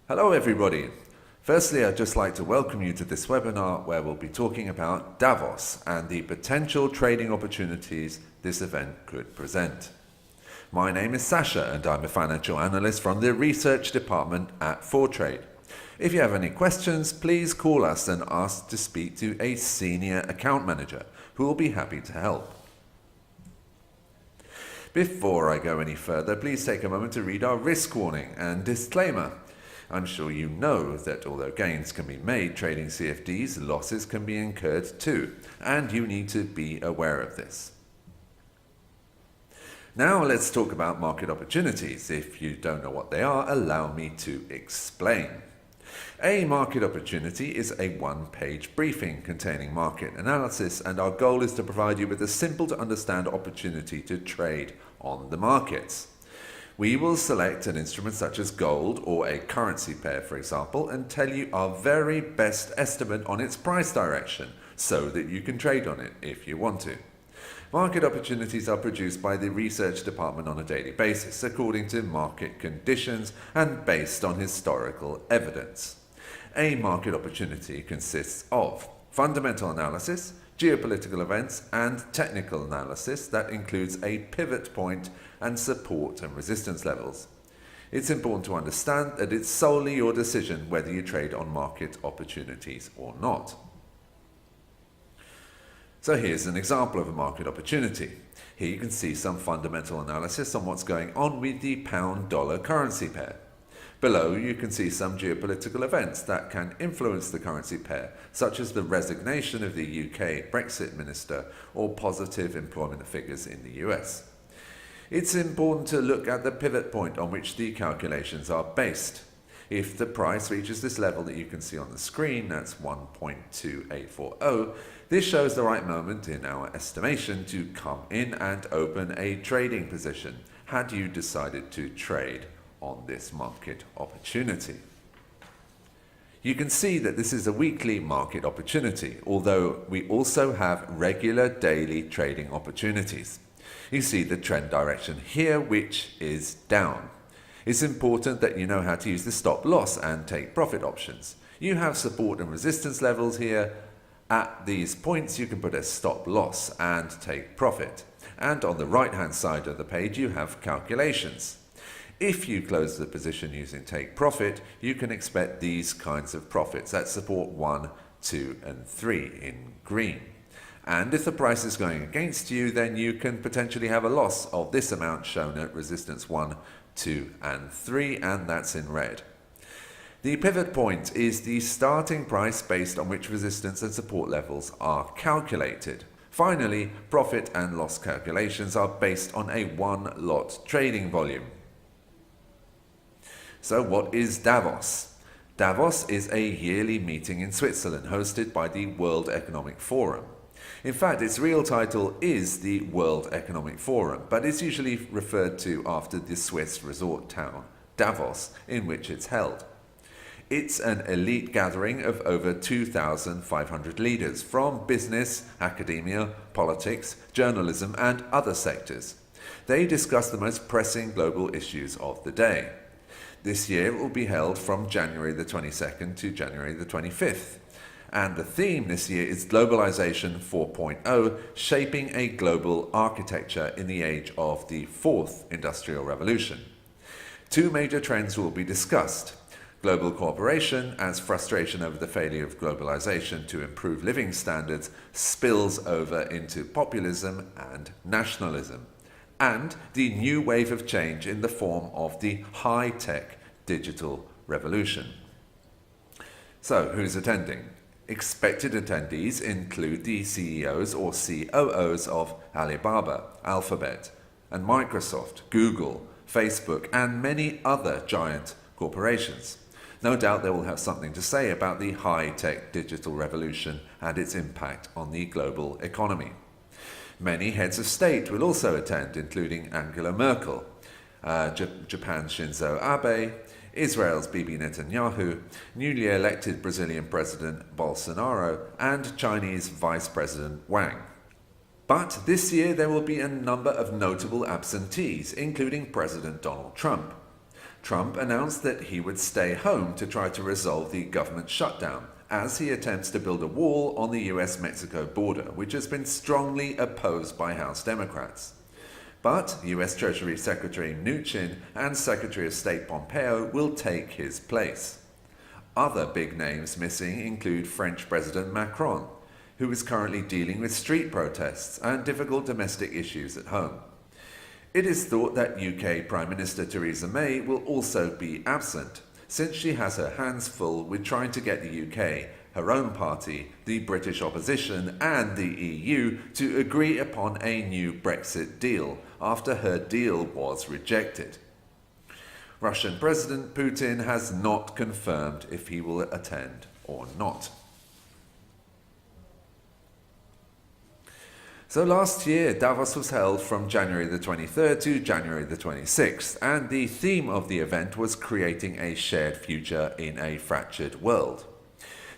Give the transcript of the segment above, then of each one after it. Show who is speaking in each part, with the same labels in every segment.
Speaker 1: Hello everybody. Firstly, I'd just like to welcome you to this webinar where we'll be talking about Davos and the potential trading opportunities this event could present. My name is Sasha and I'm a financial analyst from the research department at 4Trade. If you have any questions, please call us and ask to speak to a senior account manager who will be happy to help. Before I go any further, please take a moment to read our risk warning and disclaimer. I'm sure you know that although gains can be made trading CFDs, losses can be incurred too, and you need to be aware of this. Now let's talk about market opportunities. If you don't know what they are, allow me to explain. A market opportunity is a one-page briefing containing market analysis, and our goal is to provide you with a simple to understand opportunity to trade on the markets. We will select an instrument such as gold or a currency pair, for example, and tell you our very best estimate on its price direction so that you can trade on it if you want to. Market opportunities are produced by the research department on a daily basis according to market conditions and based on historical evidence. A market opportunity consists of fundamental analysis, geopolitical events, and technical analysis that includes a pivot point and support and resistance levels. It's important to understand that it's solely your decision whether you trade on market opportunities or not. So here's an example of a market opportunity. Here you can see some fundamental analysis on what's going on with the pound-dollar currency pair. Below you can see some geopolitical events that can influence the currency pair, such as the resignation of the UK Brexit minister or positive employment figures in the US. It's important to look at the pivot point on which the calculations are based. If the price reaches this level that you can see on the screen, that's 1.2840, this shows the right moment in our estimation to come in and open a trading position had you decided to trade on this market opportunity. You can see that this is a weekly market opportunity, although we also have regular daily trading opportunities. You see the trend direction here, which is down. It's important that you know how to use the stop loss and take profit options. You have support and resistance levels here. At these points you can put a stop loss and take profit. And on the right hand side of the page you have calculations. If you close the position using take profit, you can expect these kinds of profits at support 1, 2 and 3 in green. And if the price is going against you, then you can potentially have a loss of this amount shown at resistance 1, 2 and 3, and that's in red. The pivot point is the starting price based on which resistance and support levels are calculated. Finally, profit and loss calculations are based on a one-lot trading volume. So what is Davos? Davos is a yearly meeting in Switzerland hosted by the World Economic Forum. In fact, its real title is the World Economic Forum, but it's usually referred to after the Swiss resort town, Davos, in which it's held. It's an elite gathering of over 2,500 leaders from business, academia, politics, journalism, and other sectors. They discuss the most pressing global issues of the day. This year it will be held from January the 22nd to January the 25th. And the theme this year is Globalization 4.0, shaping a global architecture in the age of the fourth industrial revolution. Two major trends will be discussed. Global cooperation, as frustration over the failure of globalization to improve living standards spills over into populism and nationalism. And the new wave of change in the form of the high-tech digital revolution. So, who's attending? Expected attendees include the CEOs or COOs of Alibaba, Alphabet, and Microsoft, Google, Facebook, and many other giant corporations. No doubt they will have something to say about the high-tech digital revolution and its impact on the global economy. Many heads of state will also attend, including Angela Merkel, Japan's Shinzo Abe, Israel's Bibi Netanyahu, newly elected Brazilian President Bolsonaro, and Chinese Vice President Wang. But this year there will be a number of notable absentees, including President Donald Trump. Trump announced that he would stay home to try to resolve the government shutdown as he attempts to build a wall on the US-Mexico border, which has been strongly opposed by House Democrats. But US Treasury Secretary Mnuchin and Secretary of State Pompeo will take his place. Other big names missing include French President Macron, who is currently dealing with street protests and difficult domestic issues at home. It is thought that UK Prime Minister Theresa May will also be absent, since she has her hands full with trying to get the UK, her own party, the British opposition and the EU to agree upon a new Brexit deal after her deal was rejected. Russian President Putin has not confirmed if he will attend or not. So last year, Davos was held from January the 23rd to January the 26th, and the theme of the event was creating a shared future in a fractured world.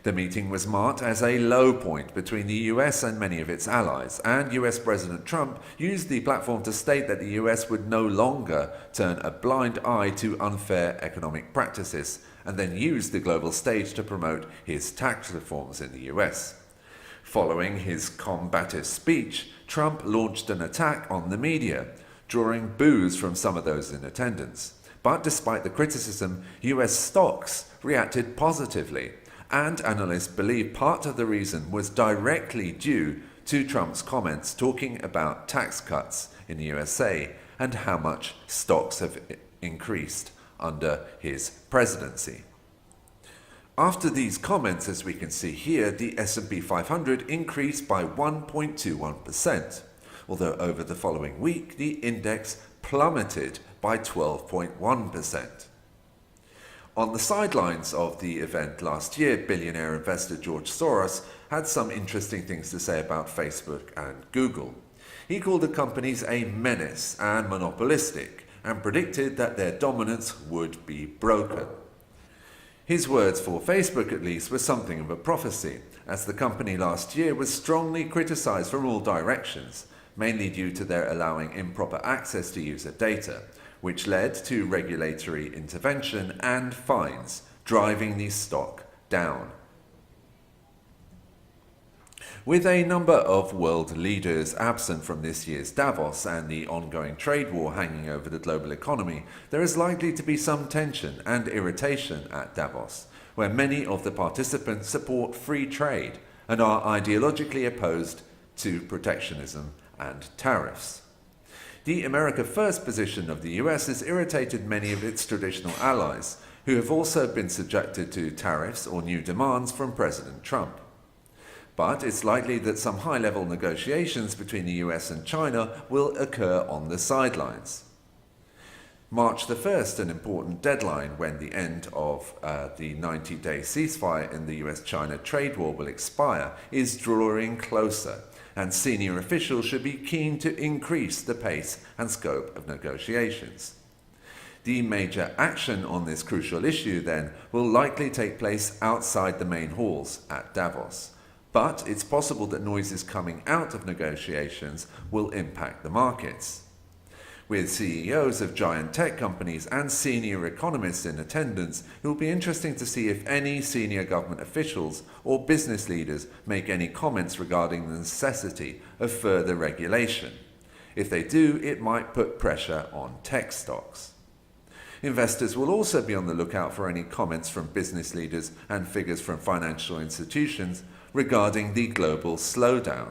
Speaker 1: The meeting was marked as a low point between the US and many of its allies, and US President Trump used the platform to state that the US would no longer turn a blind eye to unfair economic practices, and then use the global stage to promote his tax reforms in the US. Following his combative speech, Trump launched an attack on the media, drawing boos from some of those in attendance. But despite the criticism, US stocks reacted positively, and analysts believe part of the reason was directly due to Trump's comments talking about tax cuts in the USA and how much stocks have increased under his presidency. After these comments, as we can see here, the S&P 500 increased by 1.21%, although over the following week the index plummeted by 12.1%. On the sidelines of the event last year, billionaire investor George Soros had some interesting things to say about Facebook and Google. He called the companies a menace and monopolistic, and predicted that their dominance would be broken. His words for Facebook, at least, were something of a prophecy, as the company last year was strongly criticized from all directions, mainly due to their allowing improper access to user data, which led to regulatory intervention and fines, driving the stock down. With a number of world leaders absent from this year's Davos and the ongoing trade war hanging over the global economy, there is likely to be some tension and irritation at Davos, where many of the participants support free trade and are ideologically opposed to protectionism and tariffs. The America First position of the US has irritated many of its traditional allies, who have also been subjected to tariffs or new demands from President Trump. But it's likely that some high-level negotiations between the US and China will occur on the sidelines. March the 1st, an important deadline when the end of the 90-day ceasefire in the US-China trade war will expire, is drawing closer, and senior officials should be keen to increase the pace and scope of negotiations. The major action on this crucial issue, then, will likely take place outside the main halls at Davos. But it's possible that noises coming out of negotiations will impact the markets. With CEOs of giant tech companies and senior economists in attendance, it will be interesting to see if any senior government officials or business leaders make any comments regarding the necessity of further regulation. If they do, it might put pressure on tech stocks. Investors will also be on the lookout for any comments from business leaders and figures from financial institutions regarding the global slowdown.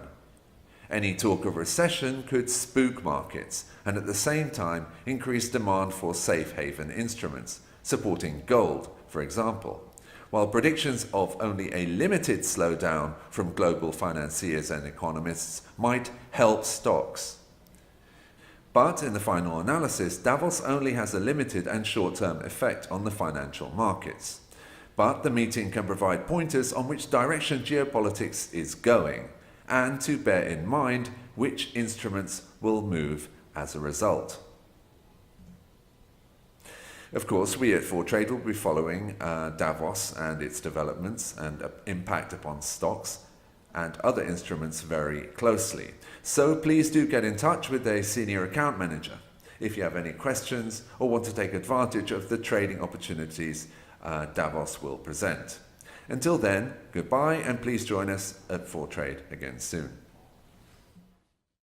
Speaker 1: Any talk of recession could spook markets and at the same time increase demand for safe haven instruments, supporting gold, for example, while predictions of only a limited slowdown from global financiers and economists might help stocks. But in the final analysis, Davos only has a limited and short-term effect on the financial markets. But the meeting can provide pointers on which direction geopolitics is going, and to bear in mind which instruments will move as a result. Of course, we at 4Trade will be following Davos and its developments and impact upon stocks and other instruments very closely. So please do get in touch with a senior account manager. if you have any questions or want to take advantage of the trading opportunities Davos will present. Until then, goodbye, and please join us at 4Trade again soon.